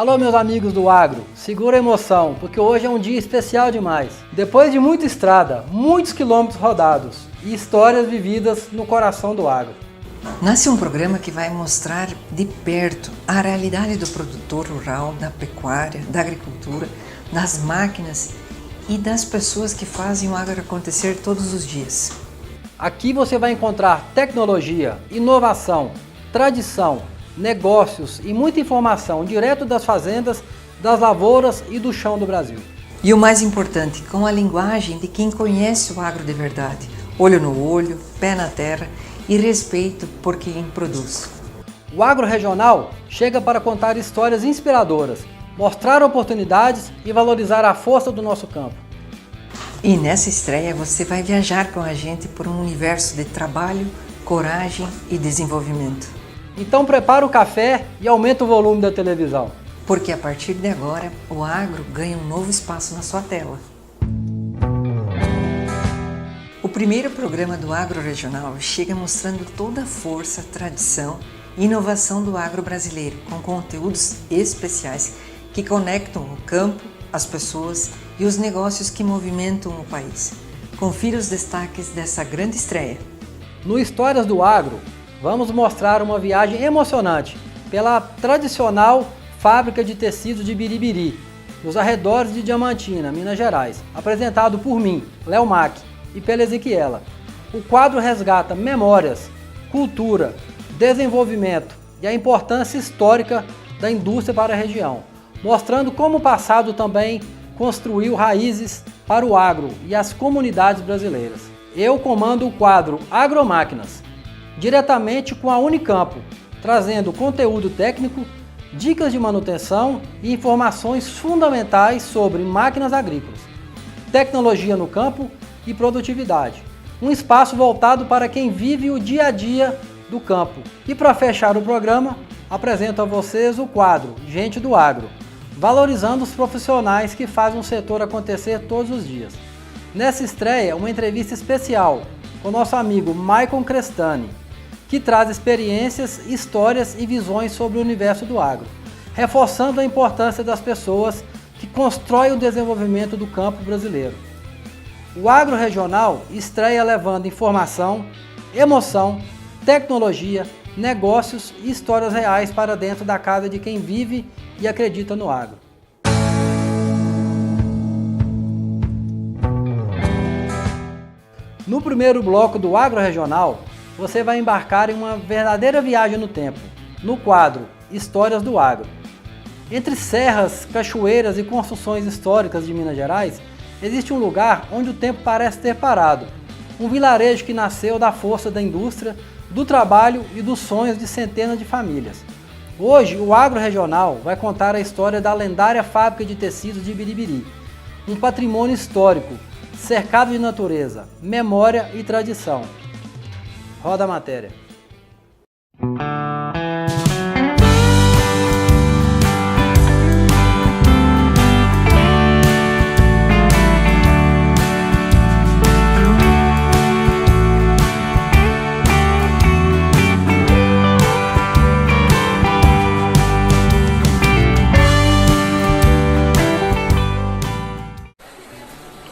Alô meus amigos do agro, segura a emoção, porque hoje é um dia especial demais. Depois de muita estrada, muitos quilômetros rodados e histórias vividas no coração do agro. Nasce um programa que vai mostrar de perto a realidade do produtor rural, da pecuária, da agricultura, das máquinas e das pessoas que fazem o agro acontecer todos os dias. Aqui você vai encontrar tecnologia, inovação, tradição, negócios e muita informação direto das fazendas, das lavouras e do chão do Brasil. E o mais importante, com a linguagem de quem conhece o agro de verdade, olho no olho, pé na terra e respeito por quem produz. O Agro Regional chega para contar histórias inspiradoras, mostrar oportunidades e valorizar a força do nosso campo. E nessa estreia você vai viajar com a gente por um universo de trabalho, coragem e desenvolvimento. Então prepara o café e aumenta o volume da televisão. Porque a partir de agora, o agro ganha um novo espaço na sua tela. O primeiro programa do Agro Regional chega mostrando toda a força, tradição e inovação do agro brasileiro, com conteúdos especiais que conectam o campo, as pessoas e os negócios que movimentam o país. Confira os destaques dessa grande estreia. No Histórias do Agro, vamos mostrar uma viagem emocionante pela tradicional fábrica de tecidos de Biribiri, nos arredores de Diamantina, Minas Gerais, apresentado por mim, Léo Mac, e pela Ezequiela. O quadro resgata memórias, cultura, desenvolvimento e a importância histórica da indústria para a região, mostrando como o passado também construiu raízes para o agro e as comunidades brasileiras. Eu comando o quadro Agromáquinas, diretamente com a Unicampo, trazendo conteúdo técnico, dicas de manutenção e informações fundamentais sobre máquinas agrícolas, tecnologia no campo e produtividade. Um espaço voltado para quem vive o dia a dia do campo. E para fechar o programa, apresento a vocês o quadro Gente do Agro, valorizando os profissionais que fazem o setor acontecer todos os dias. Nessa estreia, uma entrevista especial com nosso amigo Maicon Crestani, que traz experiências, histórias e visões sobre o universo do agro, reforçando a importância das pessoas que constroem o desenvolvimento do campo brasileiro. O Agro Regional estreia levando informação, emoção, tecnologia, negócios e histórias reais para dentro da casa de quem vive e acredita no agro. No primeiro bloco do Agro Regional, você vai embarcar em uma verdadeira viagem no tempo, no quadro Histórias do Agro. Entre serras, cachoeiras e construções históricas de Minas Gerais, existe um lugar onde o tempo parece ter parado. Um vilarejo que nasceu da força da indústria, do trabalho e dos sonhos de centenas de famílias. Hoje, o Agro Regional vai contar a história da lendária fábrica de tecidos de Biribiri, um patrimônio histórico, cercado de natureza, memória e tradição. Roda a matéria.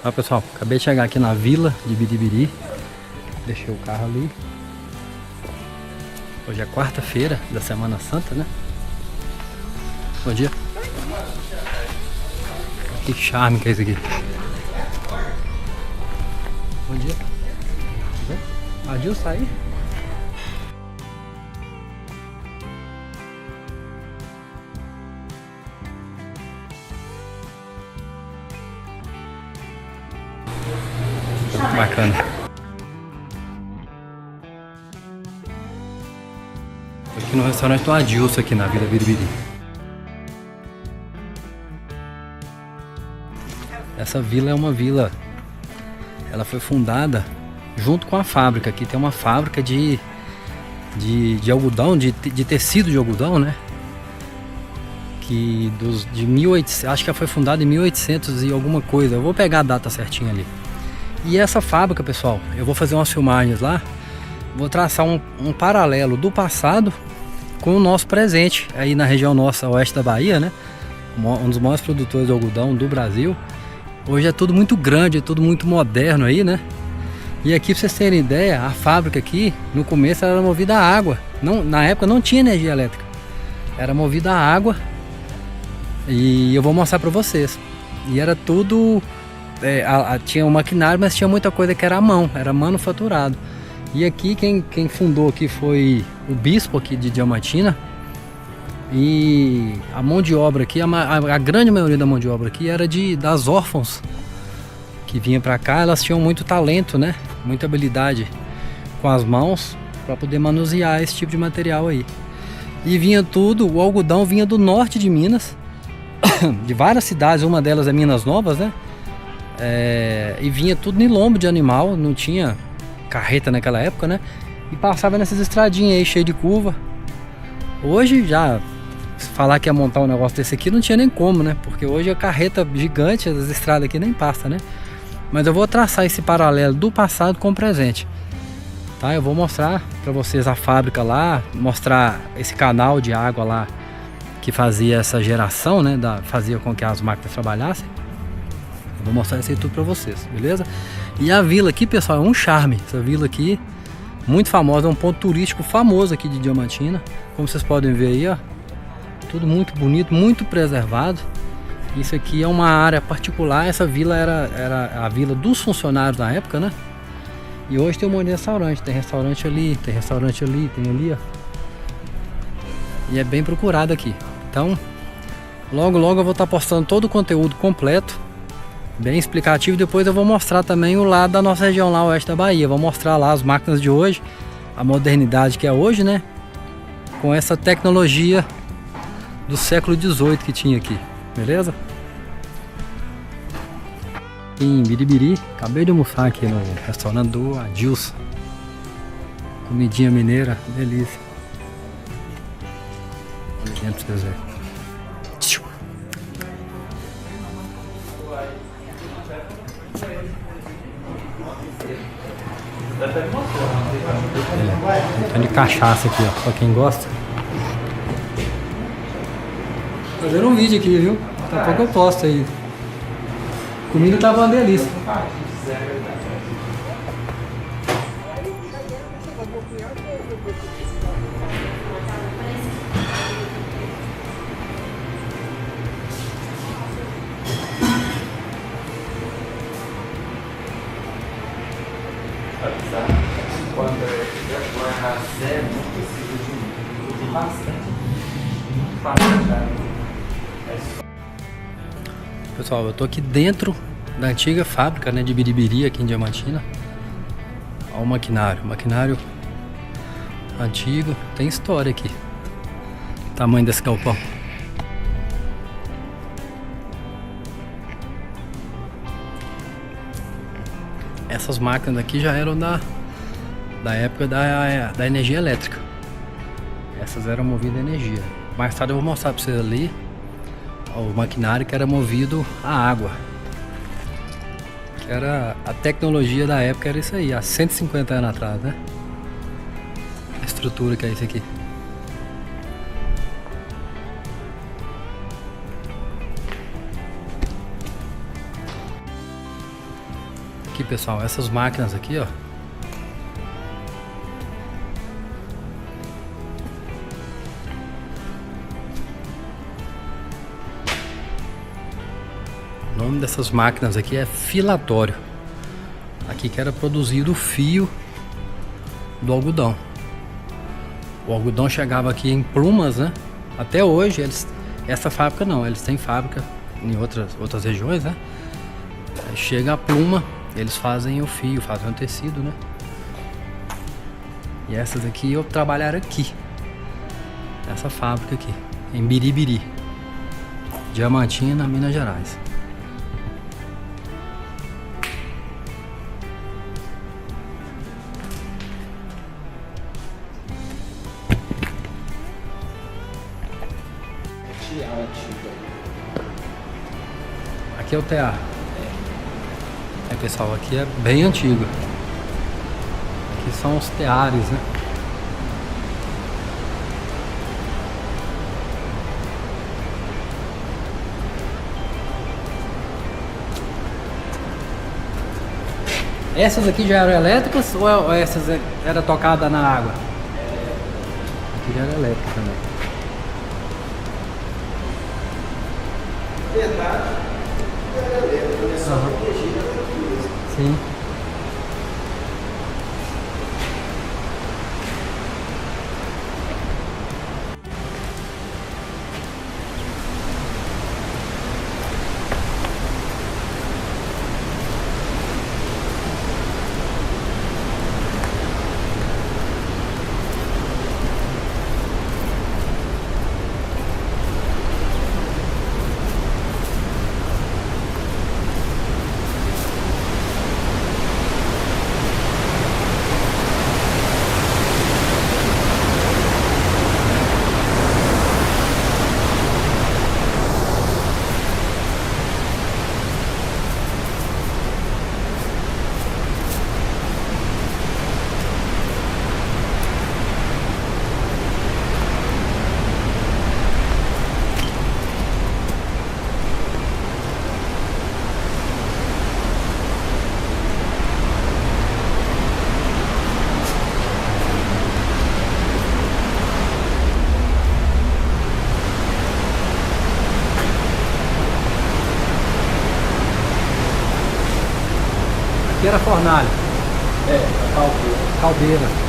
Olha pessoal, acabei de chegar aqui na vila de Biribiri, deixei o carro ali. Hoje é quarta-feira da Semana Santa, né? Bom dia. Que charme que é isso aqui. Bom dia. Adilson, aí? Bacana. Aqui no restaurante do Adilson, aqui na Vila Biribiri. Essa vila é uma vila, ela foi fundada junto com a fábrica. Aqui tem uma fábrica de algodão, de tecido de algodão, né? Que de 1800, acho que ela foi fundada em 1800 e alguma coisa. Eu vou pegar a data certinha ali. E essa fábrica, pessoal, eu vou fazer umas filmagens lá. Vou traçar um paralelo do passado com o nosso presente aí na região nossa oeste da Bahia, né? um dos maiores produtores de algodão do Brasil. Hoje é tudo muito grande, é tudo muito moderno aí, né? E aqui, pra vocês terem ideia, a fábrica aqui, no começo, ela era movida a água. Não, na época não tinha energia elétrica. Era movida a água. E eu vou mostrar pra vocês. E era tudo... tinha um maquinário, mas tinha muita coisa que era à mão, era manufaturado. E aqui, quem fundou aqui foi o bispo aqui de Diamantina. E a mão de obra aqui, a grande maioria da mão de obra aqui era das órfãos que vinha pra cá. Elas tinham muito talento, né? Muita habilidade com as mãos para poder manusear esse tipo de material aí. E vinha tudo, o algodão vinha do norte de Minas, de várias cidades, uma delas é Minas Novas, né? E vinha tudo em lombo de animal, não tinha carreta naquela época, né? E passava nessas estradinhas aí, cheio de curva. Hoje já... falar que ia montar um negócio desse aqui não tinha nem como, né? Porque hoje a carreta gigante, as estradas aqui nem passa, né? Mas eu vou traçar esse paralelo do passado com o presente, tá? Eu vou mostrar pra vocês a fábrica lá, mostrar esse canal de água lá que fazia essa geração, né? Fazia com que as máquinas trabalhassem. Eu vou mostrar isso aí tudo pra vocês, beleza? E a vila aqui, pessoal, é um charme. Essa vila aqui, muito famosa, é um ponto turístico famoso aqui de Diamantina. Como vocês podem ver aí, ó. Tudo muito bonito, muito preservado. Isso aqui é uma área particular. Essa vila era a vila dos funcionários na época, né? E hoje tem um monte de restaurante. Tem restaurante ali, tem restaurante ali, tem ali, ó. E é bem procurado aqui. Então, logo eu vou estar postando todo o conteúdo completo, bem explicativo. Depois eu vou mostrar também o lado da nossa região lá, oeste da Bahia. Vou mostrar lá as máquinas de hoje, a modernidade que é hoje, né? Com essa tecnologia do século XVIII que tinha aqui, beleza? Em Biribiri, acabei de almoçar aqui no restaurante do Adilson. Comidinha mineira, delícia. Olha dentro pra vocês verem. Tem de cachaça aqui, ó, pra quem gosta. Fazendo um vídeo aqui, viu? Daqui a pouco eu posto aí. Comida tava uma delícia. Quando vai nascer, não precisa de bastante. Pessoal, eu tô aqui dentro da antiga fábrica, né, de Biribiri, aqui em Diamantina. Olha o maquinário, antigo, tem história aqui. Tamanho desse galpão. Essas máquinas aqui já eram da época da energia elétrica. Essas eram movidas a energia. Mais tarde eu vou mostrar para vocês ali o maquinário que era movido a água. Que era a tecnologia da época, era isso aí, há 150 anos atrás, né? A estrutura que é isso aqui. Aqui, pessoal, essas máquinas aqui, ó. O nome dessas máquinas aqui é filatório. Aqui que era produzido o fio do algodão. O algodão chegava aqui em plumas, né? Até hoje, essa fábrica não, eles têm fábrica em outras regiões, né? Chega a pluma, eles fazem o fio, fazem o tecido, né? E essas aqui eu trabalhar aqui, nessa fábrica aqui, em Biribiri, Diamantina, Minas Gerais. Aqui é o TA. Pessoal, aqui é bem antigo. Aqui são os teares, né? Essas aqui já eram elétricas ou essas era tocada na água? Aqui já era elétrica também. Na verdade, era elétrica, né? Só protegida daqui mesmo. Sim. Aqui era fornalha. Caldeira.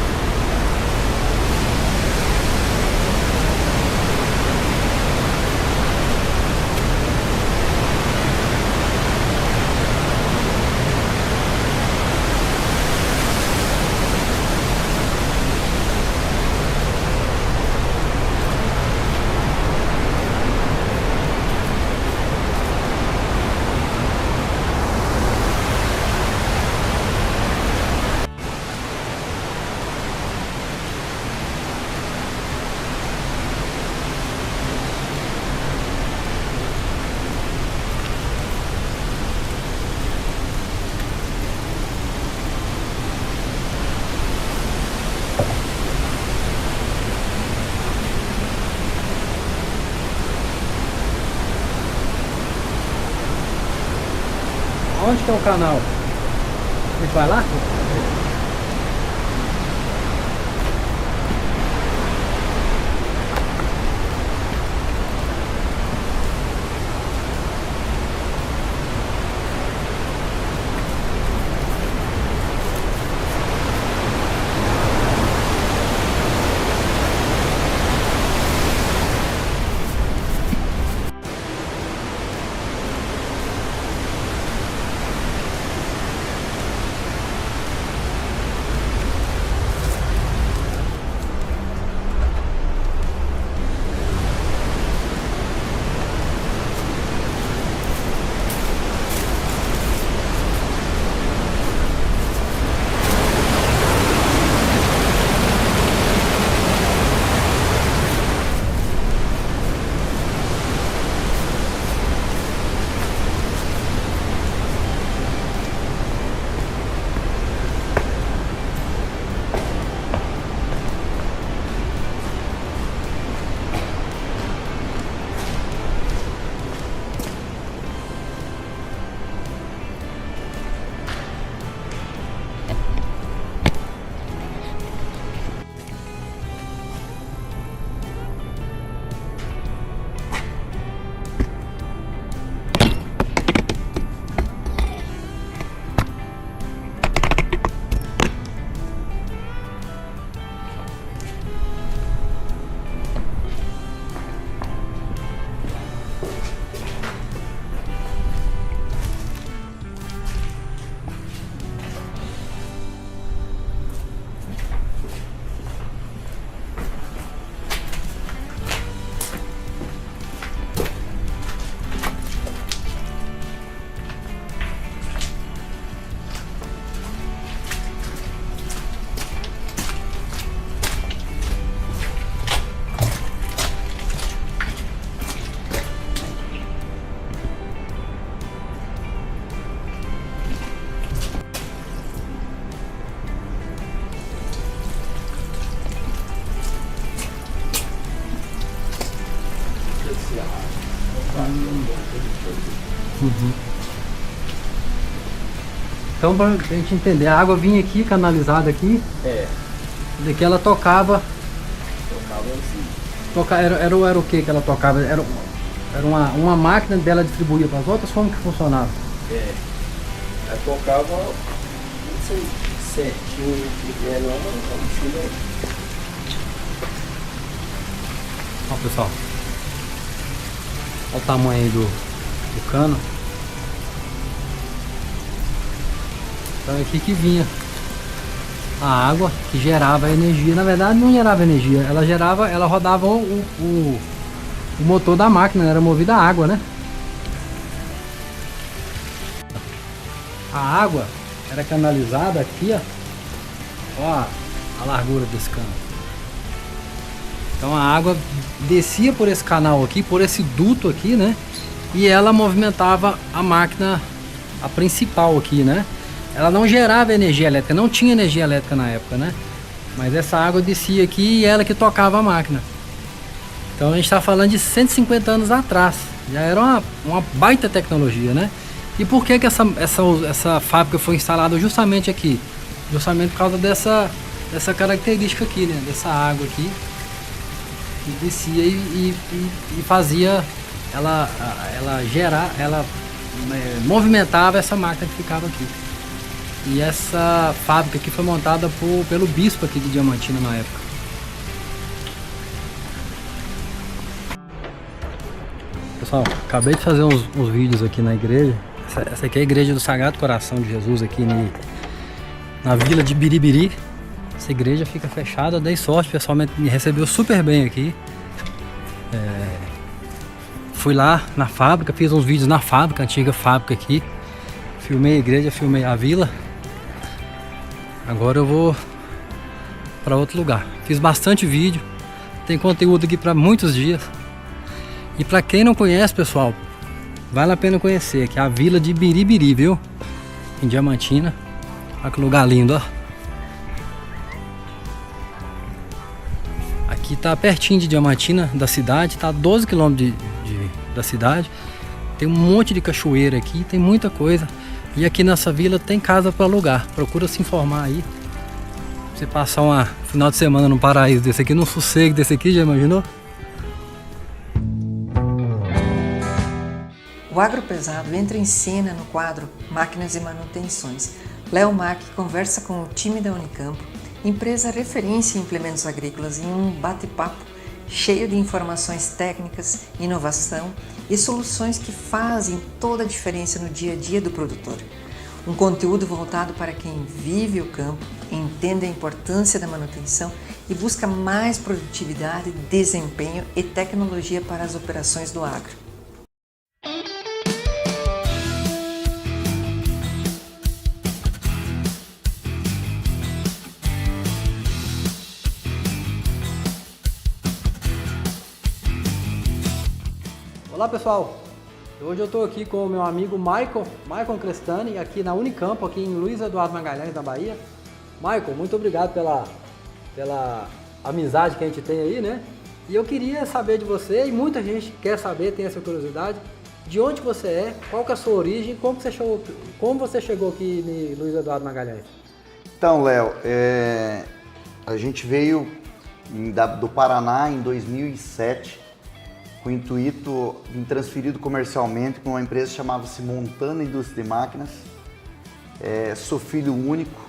Onde que é o canal? A gente vai lá? Então, pra gente entender, a água vinha aqui, canalizada aqui, e daqui ela tocava. Era o que ela tocava? Era uma máquina dela distribuía para as outras? Como que funcionava? Ela tocava, não sei certinho o que era, não. Ó, pessoal, olha o tamanho aí do cano. Então é aqui que vinha a água que gerava a energia. Na verdade não gerava energia, ela rodava o motor da máquina, era movido a água, né? A água era canalizada aqui, ó a largura desse cano. Então a água descia por esse canal aqui, por esse duto aqui, né? E ela movimentava a máquina, a principal aqui, né? Ela não gerava energia elétrica, não tinha energia elétrica na época, né? Mas essa água descia aqui e ela que tocava a máquina. Então a gente está falando de 150 anos atrás. Já era uma baita tecnologia, né? E por que essa fábrica foi instalada justamente aqui? Justamente por causa dessa característica aqui, né? Dessa água aqui que descia e fazia ela movimentava essa máquina que ficava aqui. E essa fábrica aqui foi montada pelo bispo aqui de Diamantina na época. Pessoal, acabei de fazer uns vídeos aqui na igreja. Essa aqui é a igreja do Sagrado Coração de Jesus aqui na vila de Biribiri. Essa igreja fica fechada, dei sorte, o pessoal me recebeu super bem aqui. Fui lá na fábrica, fiz uns vídeos na fábrica, antiga fábrica aqui. Filmei a igreja, filmei a vila. Agora eu vou para outro lugar. Fiz bastante vídeo, tem conteúdo aqui para muitos dias. E para quem não conhece, pessoal, vale a pena conhecer, que é a vila de Biribiri, viu? Em Diamantina. Olha que lugar lindo, ó. Aqui tá pertinho de Diamantina, da cidade, tá a 12 km da cidade. Tem um monte de cachoeira aqui, tem muita coisa. E aqui nessa vila tem casa para alugar. Procura se informar aí. Você passar um final de semana num paraíso desse aqui, num sossego desse aqui, já imaginou? O Agropesado entra em cena no quadro Máquinas e Manutenções. Léo Mack conversa com o time da Unicampo, empresa referência em implementos agrícolas, em um bate-papo cheio de informações técnicas, inovação e soluções que fazem toda a diferença no dia a dia do produtor. Um conteúdo voltado para quem vive o campo, entende a importância da manutenção e busca mais produtividade, desempenho e tecnologia para as operações do agro. Olá pessoal, hoje eu estou aqui com o meu amigo Michael Crestani, aqui na Unicampo, aqui em Luiz Eduardo Magalhães, na Bahia. Michael, muito obrigado pela amizade que a gente tem aí, né? E eu queria saber de você, e muita gente quer saber, tem essa curiosidade, de onde você é, qual que é a sua origem, como você chegou aqui em Luiz Eduardo Magalhães? Então, Léo, a gente veio do Paraná em 2007, com o intuito de transferido comercialmente com uma empresa que chamava-se Montana Indústria de Máquinas. Sou filho único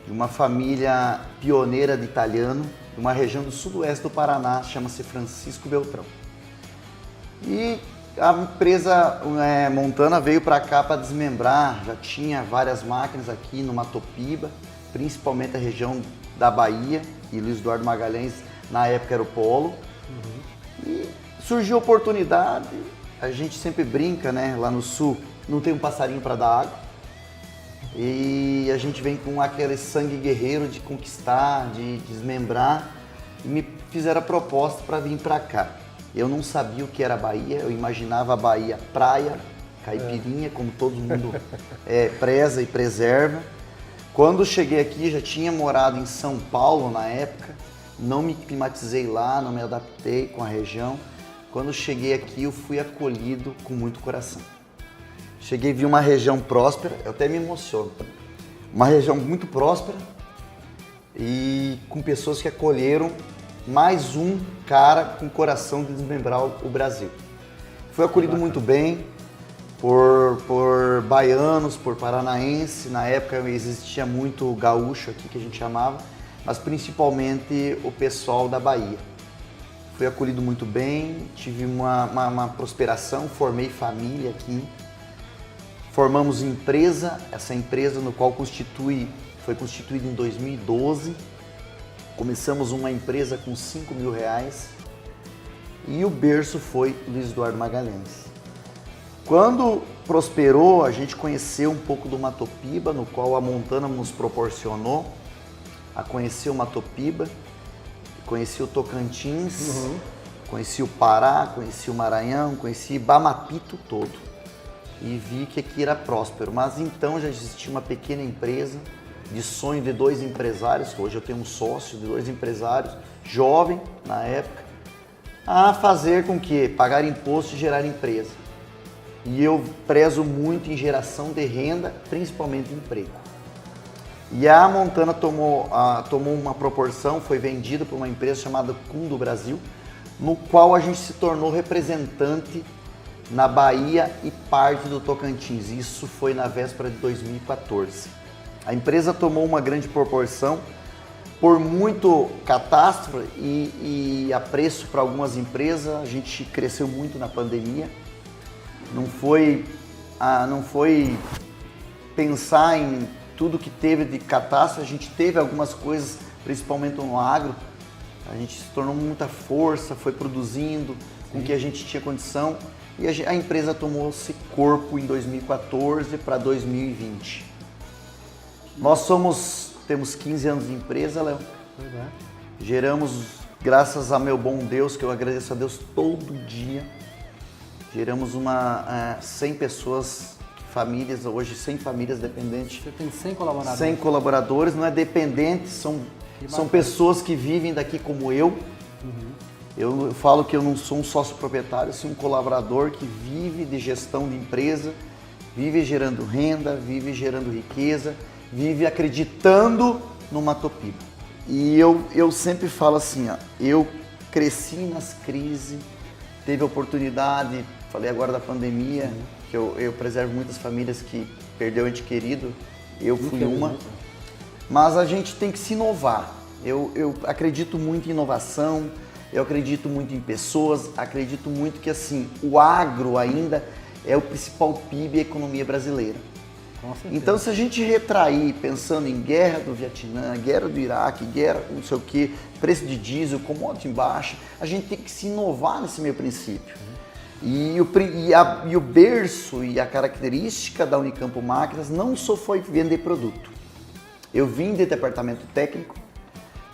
de uma família pioneira de italiano, de uma região do sudoeste do Paraná, chama-se Francisco Beltrão. E a empresa Montana veio para cá para desmembrar, já tinha várias máquinas aqui no Matopiba, principalmente a região da Bahia, e Luiz Eduardo Magalhães na época era o polo. E surgiu a oportunidade, a gente sempre brinca, né? Lá no sul não tem um passarinho para dar água. E a gente vem com aquele sangue guerreiro de conquistar, de desmembrar. E me fizeram a proposta para vir para cá. Eu não sabia o que era a Bahia, eu imaginava a Bahia praia, caipirinha, como todo mundo preza e preserva. Quando cheguei aqui, já tinha morado em São Paulo na época. Não me climatizei lá, não me adaptei com a região. Quando cheguei aqui, eu fui acolhido com muito coração. Cheguei e vi uma região próspera, eu até me emociono. Uma região muito próspera e com pessoas que acolheram mais um cara com coração de desmembrar o Brasil. Foi acolhido muito bem por baianos, por paranaenses. Na época existia muito gaúcho aqui que a gente chamava, mas principalmente o pessoal da Bahia. Fui acolhido muito bem, tive uma prosperação, formei família aqui. Formamos empresa, essa empresa no qual foi constituída em 2012. Começamos uma empresa com R$5.000 e o berço foi Luiz Eduardo Magalhães. Quando prosperou, a gente conheceu um pouco do Matopiba, no qual a Montana nos proporcionou a conhecer o Matopiba, conheci o Tocantins, conheci o Pará, conheci o Maranhão, conheci Bamapito todo e vi que aqui era próspero. Mas então já existia uma pequena empresa de sonho de 2 empresários, hoje eu tenho um sócio de 2 empresários, jovem na época, a fazer com que pagar imposto e gerar empresa. E eu prezo muito em geração de renda, principalmente emprego. E a Montana tomou uma proporção, foi vendida por uma empresa chamada Kuhn do Brasil, no qual a gente se tornou representante na Bahia e parte do Tocantins. Isso foi na véspera de 2014. A empresa tomou uma grande proporção por muito catástrofe e apreço para algumas empresas. A gente cresceu muito na pandemia. Não foi pensar em tudo que teve de catástrofe. A gente teve algumas coisas, principalmente no agro. A gente se tornou muita força, foi produzindo com que a gente tinha condição. E a empresa tomou esse corpo em 2014 para 2020. Nós temos 15 anos de empresa, Léo. Geramos, graças a meu bom Deus, que eu agradeço a Deus todo dia, geramos 100 pessoas, famílias, hoje 100 famílias dependentes. Você tem 100 colaboradores? 100 colaboradores, não é dependente, são pessoas que vivem daqui como eu. Eu falo que eu não sou um sócio proprietário, eu sou um colaborador que vive de gestão de empresa, vive gerando renda, vive gerando riqueza, vive acreditando no Matopiba. E eu sempre falo assim, ó, eu cresci nas crises, teve oportunidade, falei agora da pandemia, que eu preservo muitas famílias que perdeu ente querido, eu fui uma, mas a gente tem que se inovar. Eu acredito muito em inovação, eu acredito muito em pessoas, acredito muito que assim, o agro ainda é o principal PIB e economia brasileira. Então, se a gente retrair pensando em guerra do Vietnã, guerra do Iraque, guerra não sei o que, preço de diesel, commodity em baixa, a gente tem que se inovar nesse meio princípio. E o berço e a característica da Unicampo Máquinas não só foi vender produto. Eu vim de departamento técnico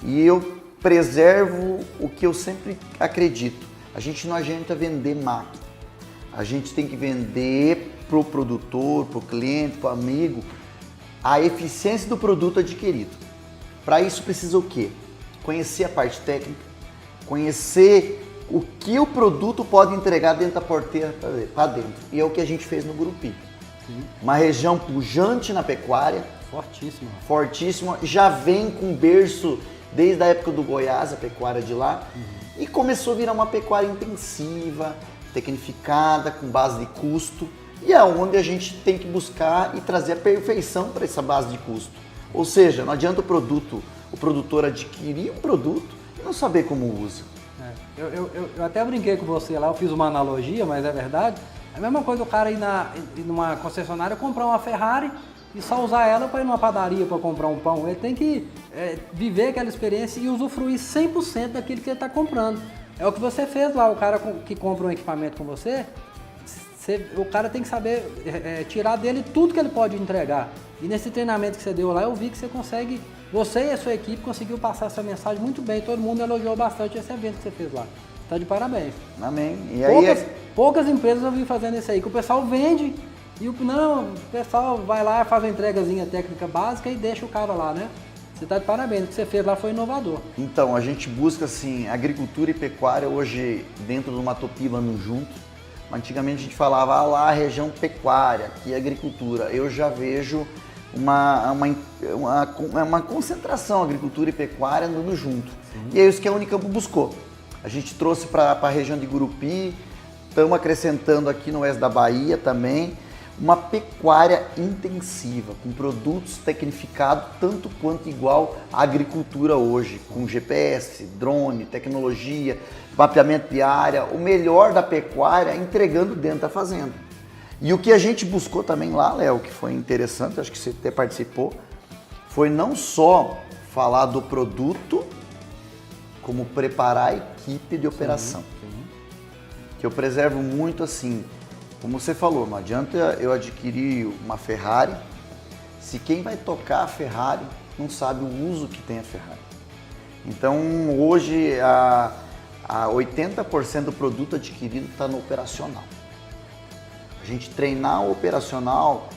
e eu preservo o que eu sempre acredito. A gente não adianta vender máquina. A gente tem que vender para o produtor, para o cliente, para o amigo, a eficiência do produto adquirido. Para isso precisa o quê? Conhecer a parte técnica, conhecer o que o produto pode entregar dentro da porteira para dentro. E é o que a gente fez no Gurupi. Uma região pujante na pecuária. Fortíssima. Fortíssima. Já vem com berço desde a época do Goiás, a pecuária de lá. E começou a virar uma pecuária intensiva, tecnificada, com base de custo. E é onde a gente tem que buscar e trazer a perfeição para essa base de custo. Ou seja, não adianta o produtor adquirir um produto e não saber como usa. Eu até brinquei com você lá, eu fiz uma analogia, mas é verdade. É a mesma coisa o cara ir numa concessionária comprar uma Ferrari e só usar ela para ir numa padaria para comprar um pão. Ele tem que viver aquela experiência e usufruir 100% daquilo que ele está comprando. É o que você fez lá, o cara que compra um equipamento com você, o cara tem que saber tirar dele tudo que ele pode entregar. E nesse treinamento que você deu lá, eu vi que você e a sua equipe conseguiu passar essa mensagem muito bem. Todo mundo elogiou bastante esse evento que você fez lá. Tá de parabéns. Amém. E aí poucas empresas eu vi fazendo isso aí, que o pessoal vende e o pessoal vai lá, faz uma entregazinha técnica básica e deixa o cara lá, né? Você tá de parabéns, o que você fez lá foi inovador. Então, a gente busca assim, agricultura e pecuária hoje dentro do Matopiba andam juntos. Antigamente a gente falava, lá, região pecuária, aqui é agricultura. Eu já vejo uma concentração, agricultura e pecuária andando junto. Sim. E é isso que a Unicamp buscou. A gente trouxe para a região de Gurupi, estamos acrescentando aqui no oeste da Bahia também, uma pecuária intensiva, com produtos tecnificados tanto quanto igual à agricultura hoje, com GPS, drone, tecnologia, mapeamento de área, o melhor da pecuária entregando dentro da fazenda. E o que a gente buscou também lá, Léo, que foi interessante, acho que você até participou, foi não só falar do produto, como preparar a equipe de operação. Sim. Que eu preservo muito assim, como você falou, não adianta eu adquirir uma Ferrari se quem vai tocar a Ferrari não sabe o uso que tem a Ferrari. Então hoje a 80% do produto adquirido está no operacional. A gente treinar o operacional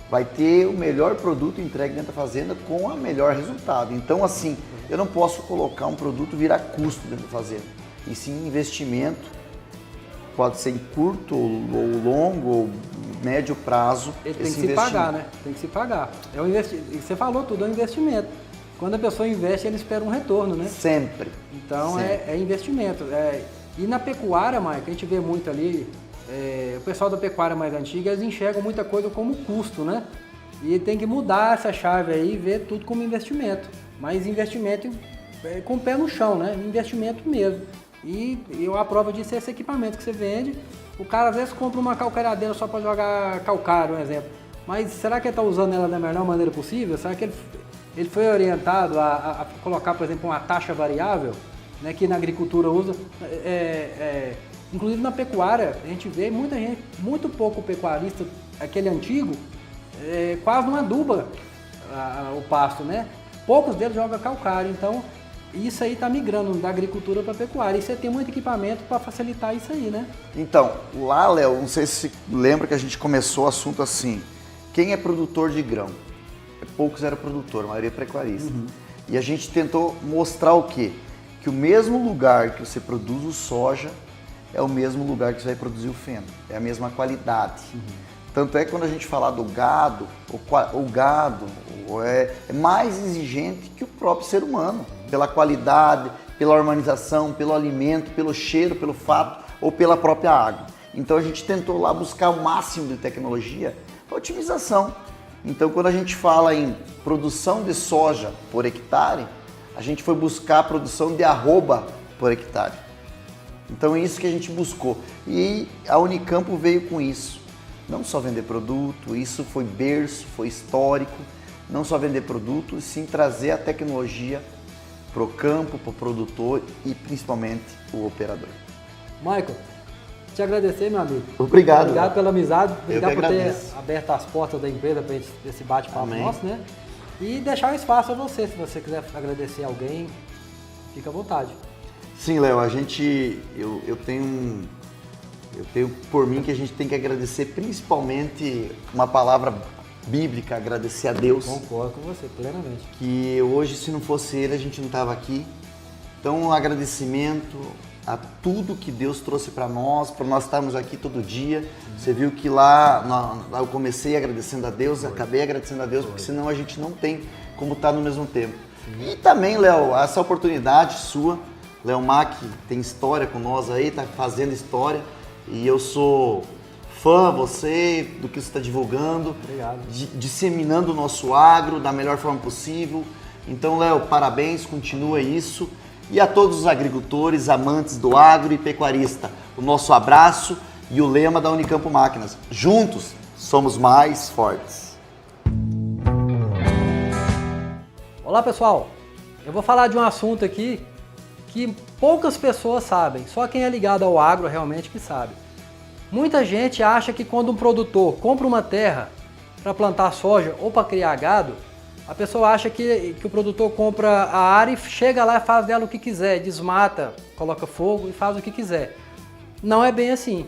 vai ter o melhor produto entregue dentro da fazenda com o melhor resultado. Então assim, eu não posso colocar um produto virar custo dentro da fazenda, e sim investimento. Pode ser em curto, ou longo, ou médio prazo. Ele tem que se pagar, né? Tem que se pagar. Você falou tudo, é um investimento. Quando a pessoa investe, ele espera um retorno, né? Sempre. Então sempre. É investimento. E na pecuária, Mike, a gente vê muito ali, o pessoal da pecuária mais antiga, eles enxergam muita coisa como custo, né? E tem que mudar essa chave aí e ver tudo como investimento. Mas investimento com o pé no chão, né? Investimento mesmo. E a prova disso é esse equipamento que você vende. O cara às vezes compra uma calcariadeira só para jogar calcário, um exemplo. Mas será que ele está usando ela da melhor maneira possível? Será que ele foi orientado a colocar, por exemplo, uma taxa variável, né, que na agricultura usa? Inclusive na pecuária, a gente vê muita gente, muito pouco pecuarista, aquele antigo, quase não aduba o pasto, né? Poucos deles jogam calcário, então isso aí está migrando da agricultura para a pecuária. E você tem muito equipamento para facilitar isso aí, né? Então, lá, Léo, não sei se lembra que a gente começou o assunto assim, quem é produtor de grão? Poucos eram produtor, a maioria é pecuarista. Uhum. E a gente tentou mostrar o quê? Que o mesmo lugar que você produz o soja é o mesmo lugar que você vai produzir o feno, é a mesma qualidade. Uhum. Tanto é que quando a gente falar do gado, o gado é mais exigente que o próprio ser humano, pela qualidade, pela harmonização, pelo alimento, pelo cheiro, pelo fato ou pela própria água. Então a gente tentou lá buscar o máximo de tecnologia para otimização. Então quando a gente fala em produção de soja por hectare, a gente foi buscar a produção de arroba por hectare. Então é isso que a gente buscou. E a Unicamp veio com isso. Não só vender produto, isso foi berço, foi histórico. Não só vender produto, e sim trazer a tecnologia para o campo, para o produtor e principalmente o operador. Michael, te agradecer, meu amigo. Obrigado. Obrigado pela amizade, obrigado por ter agradeço. aberto as portas da empresa para esse bate-papo nosso, né? E deixar o espaço a você, se você quiser agradecer alguém, fica à vontade. Sim, Léo, eu tenho por mim que a gente tem que agradecer principalmente uma palavra bíblica, agradecer a Deus. Concordo com você, plenamente. Que hoje, se não fosse Ele, a gente não estava aqui. Então, um agradecimento a tudo que Deus trouxe para nós estarmos aqui todo dia. Você viu que lá eu comecei agradecendo a Deus, acabei agradecendo a Deus, porque senão a gente não tem como estar no mesmo tempo. Sim. E também, Léo, essa oportunidade sua, Léo Mac tem história com nós aí, está fazendo história, e eu sou fã, você, do que você está divulgando, disseminando o nosso agro da melhor forma possível. Então, Léo, parabéns, continua isso. E a todos os agricultores, amantes do agro e pecuarista, o nosso abraço e o lema da Unicamp Máquinas. Juntos, somos mais fortes. Olá, pessoal. Eu vou falar de um assunto aqui que poucas pessoas sabem, só quem é ligado ao agro realmente que sabe. Muita gente acha que quando um produtor compra uma terra para plantar soja ou para criar gado, a pessoa acha que o produtor compra a área e chega lá e faz dela o que quiser, desmata, coloca fogo e faz o que quiser. Não é bem assim.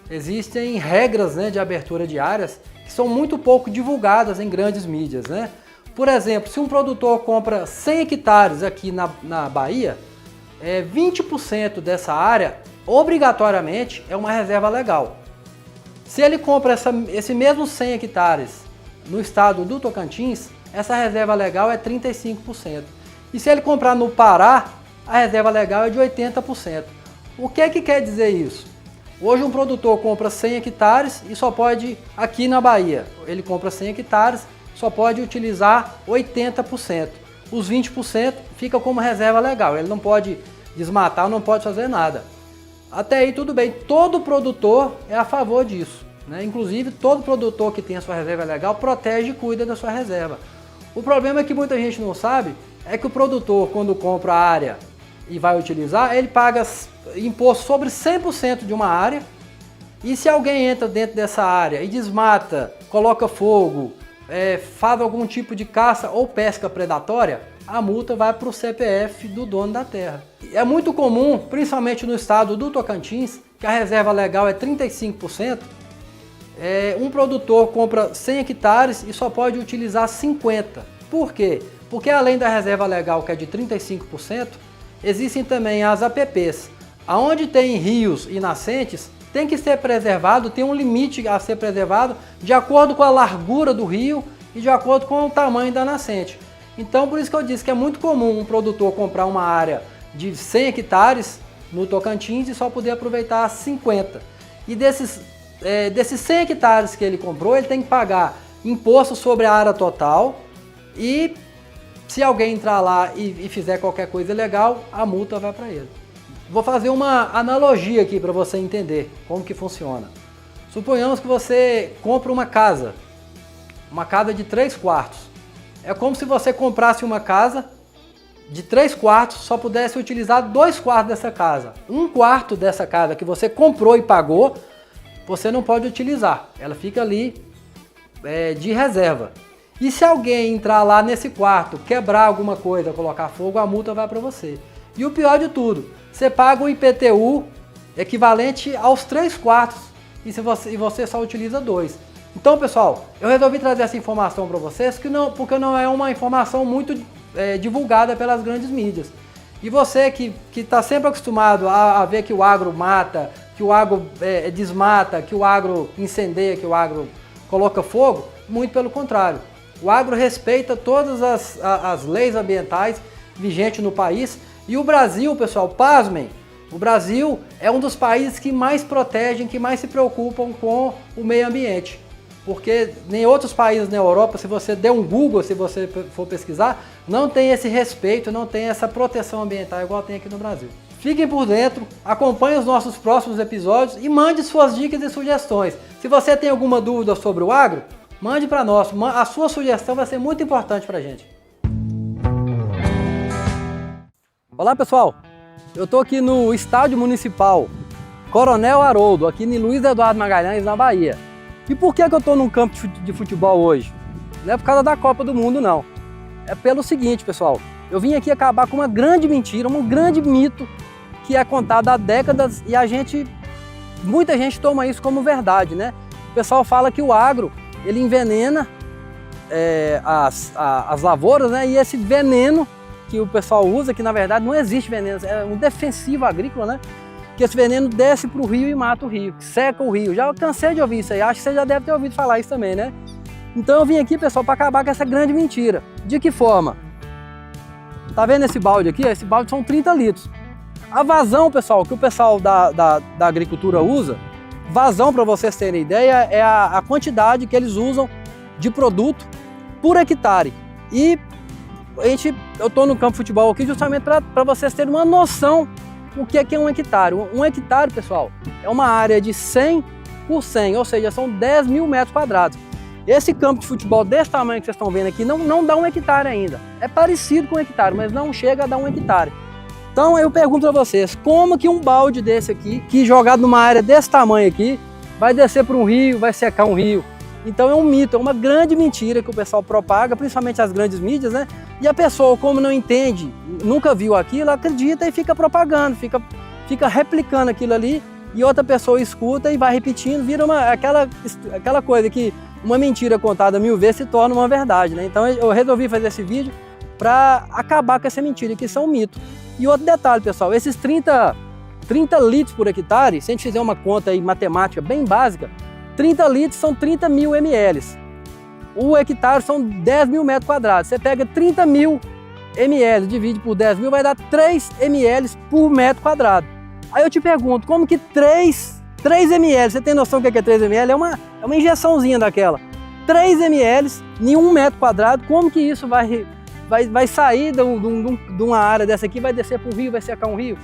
Existem regras, né, de abertura de áreas que são muito pouco divulgadas em grandes mídias, né? Por exemplo, se um produtor compra 100 hectares aqui na Bahia, 20% dessa área, obrigatoriamente, é uma reserva legal. Se ele compra esse mesmo 100 hectares no estado do Tocantins, essa reserva legal é 35%. E se ele comprar no Pará, a reserva legal é de 80%. O que quer dizer isso? Hoje um produtor compra 100 hectares e só pode, aqui na Bahia, ele compra 100 hectares, só pode utilizar 80%. Os 20% fica como reserva legal, ele não pode desmatar, não pode fazer nada. Até aí tudo bem, todo produtor é a favor disso, né? Inclusive todo produtor que tem a sua reserva legal protege e cuida da sua reserva. O problema é que muita gente não sabe, é que o produtor quando compra a área e vai utilizar, ele paga imposto sobre 100% de uma área, e se alguém entra dentro dessa área e desmata, coloca fogo, faz algum tipo de caça ou pesca predatória, a multa vai para o CPF do dono da terra. É muito comum, principalmente no estado do Tocantins, que a reserva legal é 35%, um produtor compra 100 hectares e só pode utilizar 50%. Por quê? Porque além da reserva legal, que é de 35%, existem também as APPs. Aonde tem rios e nascentes, tem que ser preservado, tem um limite a ser preservado de acordo com a largura do rio e de acordo com o tamanho da nascente. Então, por isso que eu disse que é muito comum um produtor comprar uma área de 100 hectares no Tocantins e só poder aproveitar 50. E desses 100 hectares que ele comprou, ele tem que pagar imposto sobre a área total, e se alguém entrar lá e fizer qualquer coisa ilegal, a multa vai para ele. Vou fazer uma analogia aqui para você entender como que funciona. Suponhamos que você compra uma casa de 3 quartos. É como se você comprasse uma casa de 3 quartos, só pudesse utilizar 2 quartos dessa casa. 1 quarto dessa casa que você comprou e pagou, você não pode utilizar. Ela fica ali de reserva. E se alguém entrar lá nesse quarto, quebrar alguma coisa, colocar fogo, a multa vai para você. E o pior de tudo, você paga um IPTU equivalente aos 3 quartos e você só utiliza 2. Então, pessoal, eu resolvi trazer essa informação para vocês porque não é uma informação muito divulgada pelas grandes mídias. E você que está sempre acostumado a ver que o agro mata, que o agro desmata, que o agro incendeia, que o agro coloca fogo, muito pelo contrário. O agro respeita todas as leis ambientais vigentes no país. E o Brasil, pessoal, pasmem, o Brasil é um dos países que mais protegem, que mais se preocupam com o meio ambiente. Porque em outros países na Europa, se você der um Google, se você for pesquisar, não tem esse respeito, não tem essa proteção ambiental igual tem aqui no Brasil. Fiquem por dentro, acompanhem os nossos próximos episódios e mande suas dicas e sugestões. Se você tem alguma dúvida sobre o agro, mande para nós, a sua sugestão vai ser muito importante para a gente. Olá pessoal, eu estou aqui no Estádio Municipal Coronel Haroldo, aqui em Luiz Eduardo Magalhães, na Bahia. E por que eu estou num campo de futebol hoje? Não é por causa da Copa do Mundo não, é pelo seguinte pessoal, eu vim aqui acabar com uma grande mentira, um grande mito que é contado há décadas e muita gente toma isso como verdade, né? O pessoal fala que o agro, ele envenena as lavouras, né? E esse veneno que o pessoal usa, que na verdade não existe veneno, é um defensivo agrícola, né? Que esse veneno desce para o rio e mata o rio, seca o rio. Já cansei de ouvir isso aí, acho que você já deve ter ouvido falar isso também, né? Então eu vim aqui, pessoal, para acabar com essa grande mentira. De que forma? Tá vendo esse balde aqui? Esse balde são 30 litros. A vazão, pessoal, que o pessoal da agricultura usa, vazão, para vocês terem ideia, é a quantidade que eles usam de produto por hectare. E eu estou no campo de futebol aqui justamente para vocês terem uma noção do que é um hectare. Um hectare, pessoal, é uma área de 100 por 100, ou seja, são 10 mil metros quadrados. Esse campo de futebol desse tamanho que vocês estão vendo aqui não dá um hectare ainda. É parecido com um hectare, mas não chega a dar um hectare. Então eu pergunto para vocês, como que um balde desse aqui, que jogado numa área desse tamanho aqui, vai descer para um rio, vai secar um rio? Então é um mito, é uma grande mentira que o pessoal propaga, principalmente as grandes mídias, né? E a pessoa, como não entende, nunca viu aquilo, acredita e fica propagando, fica replicando aquilo ali, e outra pessoa escuta e vai repetindo, vira aquela coisa que uma mentira contada 1000 vezes se torna uma verdade, né? Então eu resolvi fazer esse vídeo para acabar com essa mentira, que isso é um mito. E outro detalhe, pessoal, esses 30 litros por hectare, se a gente fizer uma conta aí matemática bem básica, 30 litros são 30 mil ml. O hectare são 10 mil metros quadrados. Você pega 30 mil ml, divide por 10 mil, vai dar 3 ml por metro quadrado. Aí eu te pergunto, como que 3 ml, você tem noção do que é 3 ml? É uma injeçãozinha daquela. 3 ml em 1 metro quadrado, como que isso vai sair de uma área dessa aqui, vai descer para um rio, vai secar um rio?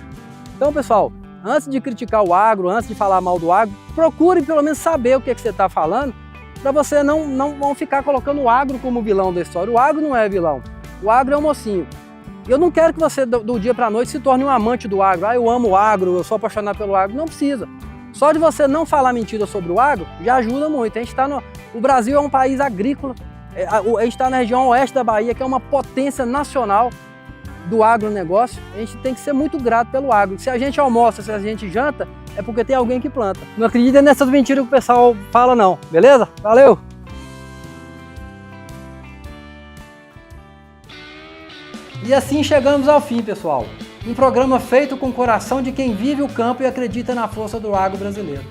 Então, pessoal, antes de criticar o agro, antes de falar mal do agro, procure pelo menos saber o que você está falando, para você não ficar colocando o agro como vilão da história. O agro não é vilão, o agro é um mocinho. Eu não quero que você, do dia para a noite, se torne um amante do agro. Ah, eu amo o agro, eu sou apaixonado pelo agro. Não precisa. Só de você não falar mentira sobre o agro, já ajuda muito. O Brasil é um país agrícola, a gente está na região oeste da Bahia, que é uma potência nacional do agronegócio. A gente tem que ser muito grato pelo agro. Se a gente almoça, se a gente janta, é porque tem alguém que planta. Não acredita nessas mentiras que o pessoal fala não, beleza? Valeu! E assim chegamos ao fim, pessoal. Um programa feito com o coração de quem vive o campo e acredita na força do agro brasileiro.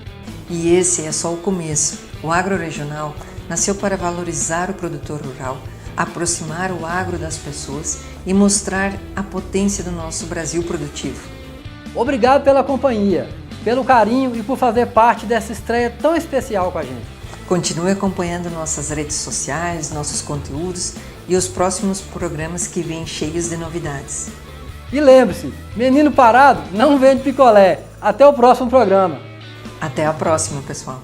E esse é só o começo. O Agro Regional nasceu para valorizar o produtor rural, aproximar o agro das pessoas e mostrar a potência do nosso Brasil produtivo. Obrigado pela companhia, pelo carinho e por fazer parte dessa estreia tão especial com a gente. Continue acompanhando nossas redes sociais, nossos conteúdos e os próximos programas que vêm cheios de novidades. E lembre-se, menino parado não vende picolé. Até o próximo programa. Até a próxima, pessoal.